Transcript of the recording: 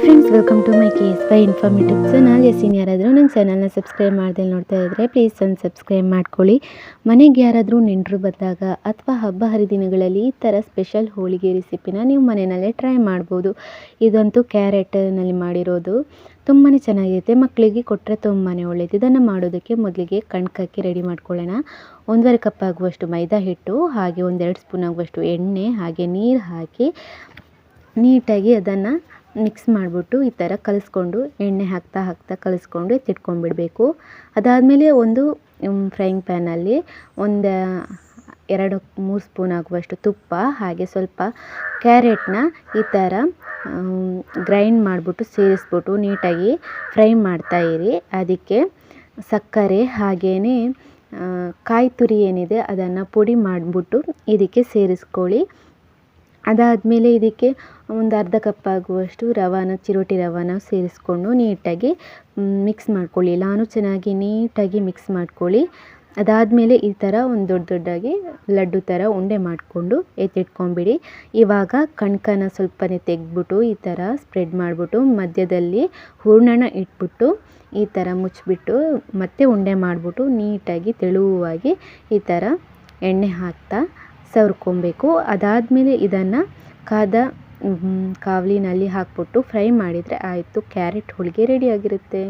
Friends, welcome to my KS5 informative channel. ಯಾರಾದರೂ ನನ್ನ ಚಾನಲ್ನ ಸಬ್ಸ್ಕ್ರೈಬ್ ಮಾಡದೆ ನೋಡ್ತಾ ಇದ್ದರೆ ಪ್ಲೀಸ್ ಒಂದು ಸಬ್ಸ್ಕ್ರೈಬ್ ಮಾಡ್ಕೊಳ್ಳಿ. ಮನೆಗೆ ಯಾರಾದರೂ ನೆಂಟರು ಬಂದಾಗ ಅಥವಾ ಹಬ್ಬ ಹರಿದಿನಗಳಲ್ಲಿ ಈ ಥರ ಸ್ಪೆಷಲ್ ಹೋಳಿಗೆ ರೆಸಿಪಿನ ನೀವು ಮನೆಯಲ್ಲೇ ಟ್ರೈ ಮಾಡ್ಬೋದು. ಇದಂತೂ ಕ್ಯಾರೆಟ್ನಲ್ಲಿ ಮಾಡಿರೋದು ತುಂಬಾ ಚೆನ್ನಾಗಿರುತ್ತೆ. ಮಕ್ಕಳಿಗೆ ಕೊಟ್ಟರೆ ತುಂಬಾ ಒಳ್ಳೆಯದು. ಇದನ್ನು ಮಾಡೋದಕ್ಕೆ ಮೊದಲಿಗೆ ಕಣ್ಕಕ್ಕಿ ರೆಡಿ ಮಾಡ್ಕೊಳ್ಳೋಣ. 1.5 ಕಪ್ ಆಗುವಷ್ಟು ಮೈದಾ ಹಿಟ್ಟು, ಹಾಗೆ 1-2 ಸ್ಪೂನ್ ಆಗುವಷ್ಟು ಎಣ್ಣೆ, ಹಾಗೆ ನೀರು ಹಾಕಿ ನೀಟಾಗಿ ಅದನ್ನು ಮಿಕ್ಸ್ ಮಾಡಿಬಿಟ್ಟು ಈ ಥರ ಕಲಿಸ್ಕೊಂಡು ಎಣ್ಣೆ ಹಾಕ್ತಾ ಕಲಿಸ್ಕೊಂಡು ಎತ್ತಿಟ್ಕೊಂಡ್ಬಿಡಬೇಕು. ಅದಾದಮೇಲೆ ಒಂದು ಫ್ರೈಯಿಂಗ್ ಪ್ಯಾನಲ್ಲಿ 2-3 ಸ್ಪೂನ್ ಆಗುವಷ್ಟು ತುಪ್ಪ, ಹಾಗೆ ಸ್ವಲ್ಪ ಕ್ಯಾರೆಟ್ನ ಈ ಥರ ಗ್ರೈಂಡ್ ಮಾಡಿಬಿಟ್ಟು ಸೇರಿಸ್ಬಿಟ್ಟು ನೀಟಾಗಿ ಫ್ರೈ ಮಾಡ್ತಾಯಿರಿ. ಅದಕ್ಕೆ ಸಕ್ಕರೆ ಹಾಗೆಯೇ ಕಾಯಿ ತುರಿ ಏನಿದೆ ಅದನ್ನು ಪುಡಿ ಮಾಡಿಬಿಟ್ಟು ಇದಕ್ಕೆ ಸೇರಿಸ್ಕೊಳ್ಳಿ. ಅದಾದಮೇಲೆ ಇದಕ್ಕೆ 1/2 ಕಪ್ ಆಗುವಷ್ಟು ಚಿರೋಟಿ ರವಾನ ಸೇರಿಸ್ಕೊಂಡು ನೀಟಾಗಿ ಮಿಕ್ಸ್ ಮಾಡ್ಕೊಳ್ಳಿ. ಎಲ್ಲನೂ ಚೆನ್ನಾಗಿ ನೀಟಾಗಿ ಮಿಕ್ಸ್ ಮಾಡ್ಕೊಳ್ಳಿ. ಅದಾದಮೇಲೆ ಈ ಥರ ಒಂದು ದೊಡ್ಡದಾಗಿ ಲಡ್ಡು ಥರ ಉಂಡೆ ಮಾಡಿಕೊಂಡು ಎತ್ತಿಟ್ಕೊಂಬಿಡಿ. ಇವಾಗ ಕಣ್ಕನ ಸ್ವಲ್ಪನೇ ತೆಗೆದ್ಬಿಟ್ಟು ಈ ಥರ ಸ್ಪ್ರೆಡ್ ಮಾಡಿಬಿಟ್ಟು ಮಧ್ಯದಲ್ಲಿ ಹೂರಣನ ಇಟ್ಬಿಟ್ಟು ಈ ಥರ ಮುಚ್ಚಿಬಿಟ್ಟು ಮತ್ತೆ ಉಂಡೆ ಮಾಡಿಬಿಟ್ಟು ನೀಟಾಗಿ ತೆಳುವಾಗಿ ಈ ಥರ ಎಣ್ಣೆ ಹಾಕ್ತಾ ಸವರ್ಕೊಬೇಕು. ಅದಾದಮೇಲೆ ಇದನ್ನು ಕಾವಲಿನಲ್ಲಿ ಹಾಕ್ಬಿಟ್ಟು ಫ್ರೈ ಮಾಡಿದರೆ ಆಯಿತು, ಕ್ಯಾರೆಟ್ ಹೋಳಿಗೆ ರೆಡಿಯಾಗಿರುತ್ತೆ.